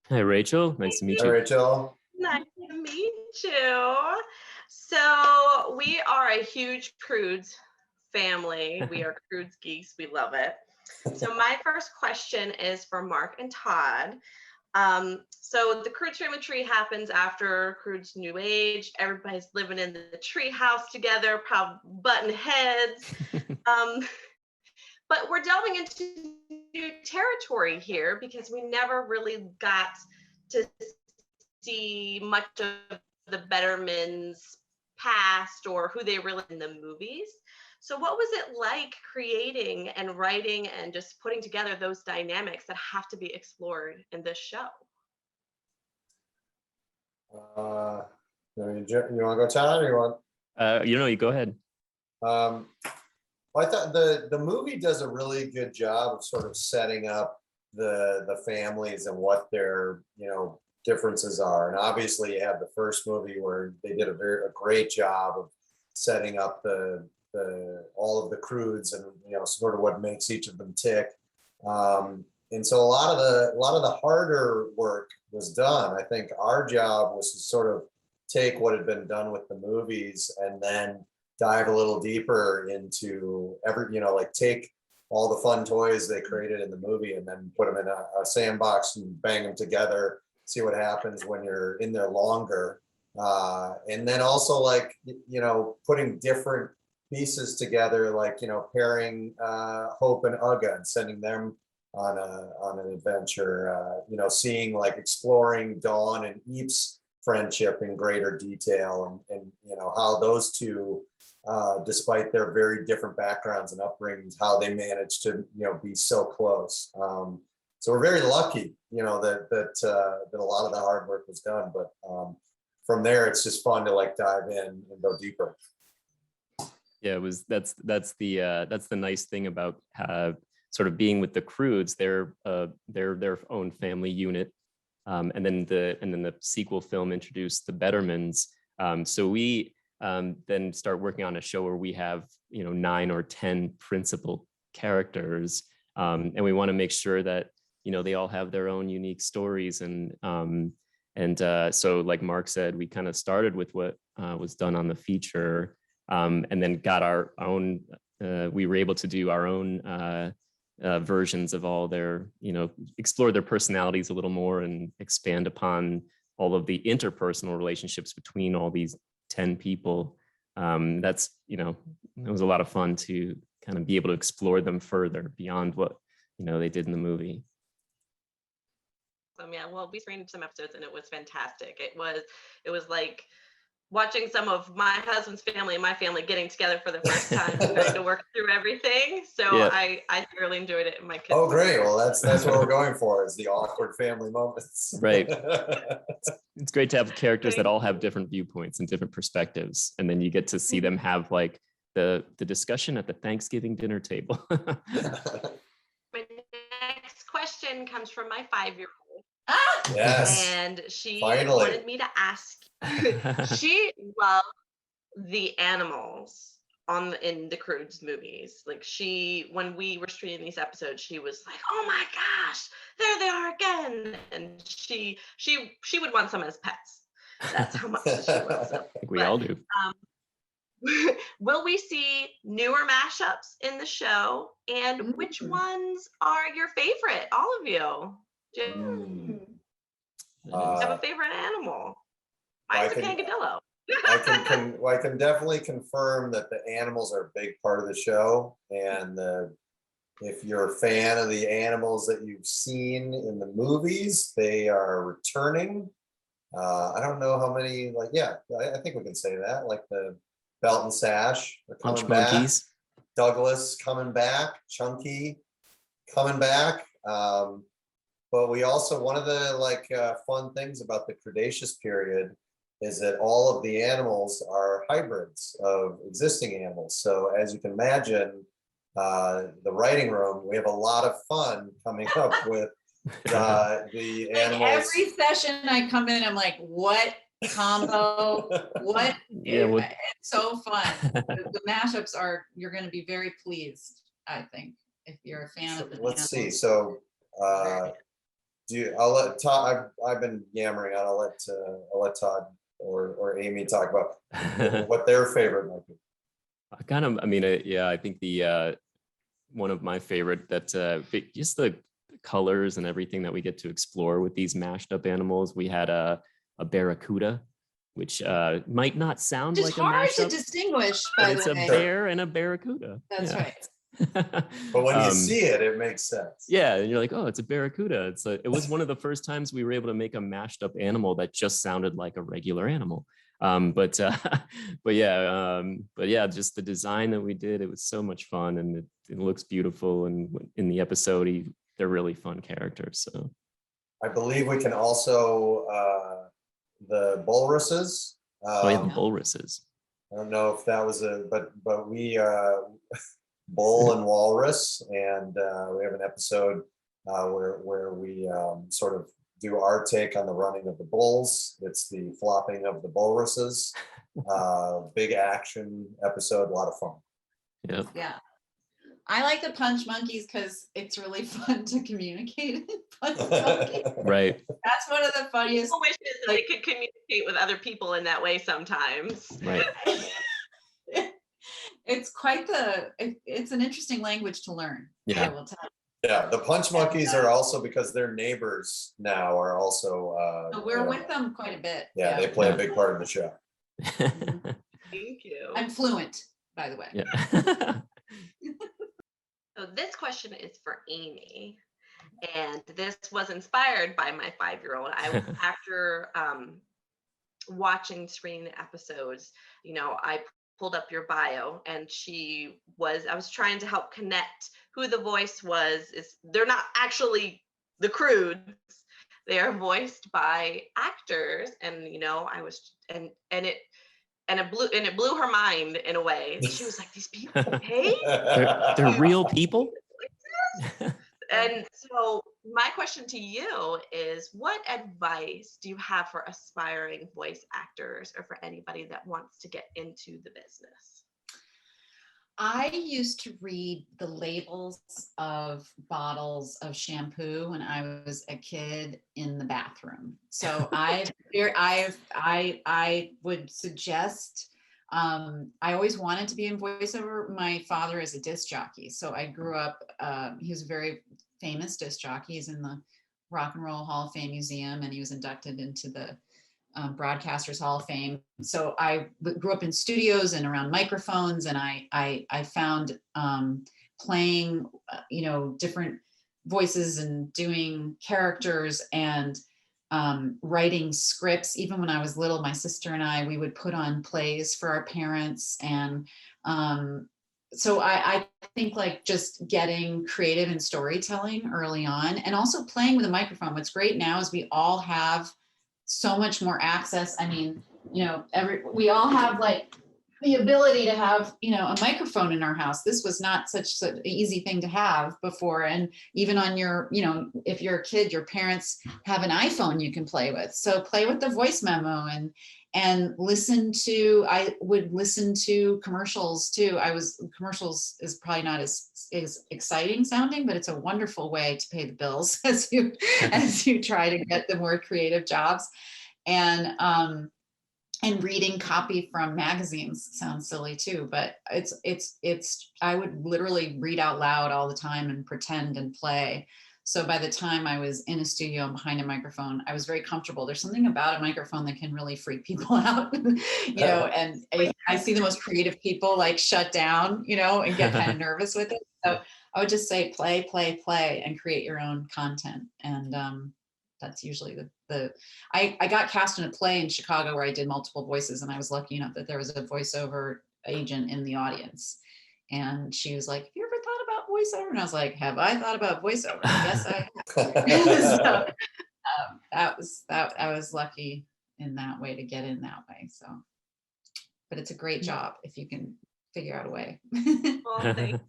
Hi, Rachel. Nice to meet Hi, you. Rachel. Nice to meet you. So we are a huge Croods family. We are Croods geeks. We love it. So my first question is for Mark and Todd. So the Croods family tree happens after Croods New Age. Everybody's living in the tree house together, probably button heads. Um, but we're delving into new territory here because we never really got to see much of the Bettermans past or who they really in the movies. So what was it like creating and writing and just putting together those dynamics that have to be explored in this show? You want to go, Todd, or you want? You go ahead. Well, I thought the movie does a really good job of sort of setting up the families and what their differences are. And obviously, you have the first movie where they did a great job of setting up the all of the Croods and sort of what makes each of them tick. And so a lot of the harder work was done. I think our job was to sort of take what had been done with the movies and then dive a little deeper into like take all the fun toys they created in the movie and then put them in a sandbox and bang them together, see what happens when you're in there longer. And then also putting different pieces together, like, pairing Hope and Ugga and sending them on an adventure, seeing exploring Dawn and Eep's friendship in greater detail and how those two, despite their very different backgrounds and upbringings, how they managed to, be so close. So we're very lucky, that a lot of the hard work was done, but from there, it's just fun to dive in and go deeper. Yeah, that's the nice thing about sort of being with the Croods. They're their own family unit, and then the sequel film introduced the Bettermans. So we then start working on a show where we have 9 or 10 principal characters, and we want to make sure that they all have their own unique stories. And so like Mark said, we kind of started with what was done on the feature, and then got our own. We were able to do our own versions of all their, explore their personalities a little more and expand upon all of the interpersonal relationships between all these 10 people. It was a lot of fun to kind of be able to explore them further beyond what they did in the movie. Yeah, well, we screened some episodes and it was fantastic. It was like watching some of my husband's family and my family getting together for the first time trying to work through everything. So yeah. I thoroughly enjoyed it. And my kids. Oh, great. Well, that's what we're going for, is the awkward family moments. Right. It's great to have characters that all have different viewpoints and different perspectives. And then you get to see them have the discussion at the Thanksgiving dinner table. My next question comes from my 5-year-old. Yes. And she finally wanted me to ask. She loved the animals in the Croods movies. When we were streaming these episodes, she was like, "Oh my gosh, there they are again!" And she would want some as pets. That's how much she loves them. I think we all do. Will we see newer mashups in the show? And which ones are your favorite? All of you. Do you have a favorite animal? Mine's a peccadillo. I can definitely confirm that the animals are a big part of the show, and if you're a fan of the animals that you've seen in the movies, they are returning. I don't know how many. I think we can say that. Like the Belt and Sash are coming back. Monkeys. Douglas coming back. Chunky coming back. But we also, one of the fun things about the Cretaceous period is that all of the animals are hybrids of existing animals. So as you can imagine, the writing room, we have a lot of fun coming up with the animals. Every session I come in, I'm like, what combo? What? It's so fun. The mashups you're going to be very pleased, I think, if you're a fan of the Let's animals. see. So I'll let Todd. I've been yammering on. I'll let Todd or Amy talk about what their favorite might be. I think the one of my favorite that just the colors and everything that we get to explore with these mashed up animals. We had a barracuda, which might not sound It's like a hard mashup, to distinguish, but by it's the a way. bear and a barracuda. That's Yeah. right. But when you see it, it makes sense. Yeah, and you're like, oh, it's a barracuda. It was one of the first times we were able to make a mashed up animal that just sounded like a regular animal. But yeah, just the design that we did, it was so much fun, and it looks beautiful. And in the episode, they're really fun characters. So I believe we can also the Bulruses. the Bulruses. I don't know if that was but we bull and walrus, and we have an episode where we sort of do our take on the running of the bulls. It's the flopping of the Bulruses. Big action episode, a lot of fun. Yep. Yeah. I like the punch monkeys because it's really fun to communicate. Punch monkeys. Right. That's one of the funniest. People wishes that they could communicate with other people in that way sometimes. Right. It's quite it's an interesting language to learn. Yeah. I will tell you. Yeah, the punch monkeys are also, because their neighbors now are also So we're with them quite a bit. Yeah, they play a big part in the show. Thank you. I'm fluent, by the way. Yeah. So this question is for Amy, and this was inspired by my 5-year-old. After watching, screening the episodes, I pulled up your bio, and I was trying to help connect who the voice was. They're not actually the Croods. They are voiced by actors, and I was, and it blew her mind in a way. She was like, "These people pay? They're real people?" And so my question to you is, what advice do you have for aspiring voice actors, or for anybody that wants to get into the business? I used to read the labels of bottles of shampoo when I was a kid in the bathroom. So I would suggest, I always wanted to be in voiceover. My father is a disc jockey. So I grew up, he was a very famous disc jockey. He's in the Rock and Roll Hall of Fame Museum, and he was inducted into the Broadcasters Hall of Fame. So I grew up in studios and around microphones, and I found playing, different voices and doing characters and writing scripts. Even when I was little, my sister and we would put on plays for our parents. And so I think like just getting creative in storytelling early on, and also playing with a microphone. What's great now is we all have so much more access. I mean, we all have like the ability to have, a microphone in our house. This was not such an easy thing to have before. And even on your, if you're a kid, your parents have an iPhone you can play with. So play with the voice memo and I would listen to commercials too. Commercials is probably not as exciting sounding, but it's a wonderful way to pay the bills as you try to get the more creative jobs. And reading copy from magazines sounds silly too, but I would literally read out loud all the time and pretend and play. So by the time I was in a studio and behind a microphone, I was very comfortable. There's something about a microphone that can really freak people out, and I see the most creative people like shut down, and get kind of nervous with it. So I would just say play, and create your own content. And that's usually I got cast in a play in Chicago where I did multiple voices, and I was lucky enough that there was a voiceover agent in the audience. And she was like, "Have you ever thought about voiceover?" And I was like, "Have I thought about voiceover? Yes, I have." So I was lucky in that way to get in that way. So, but it's a great job if you can figure out a way. Well, thanks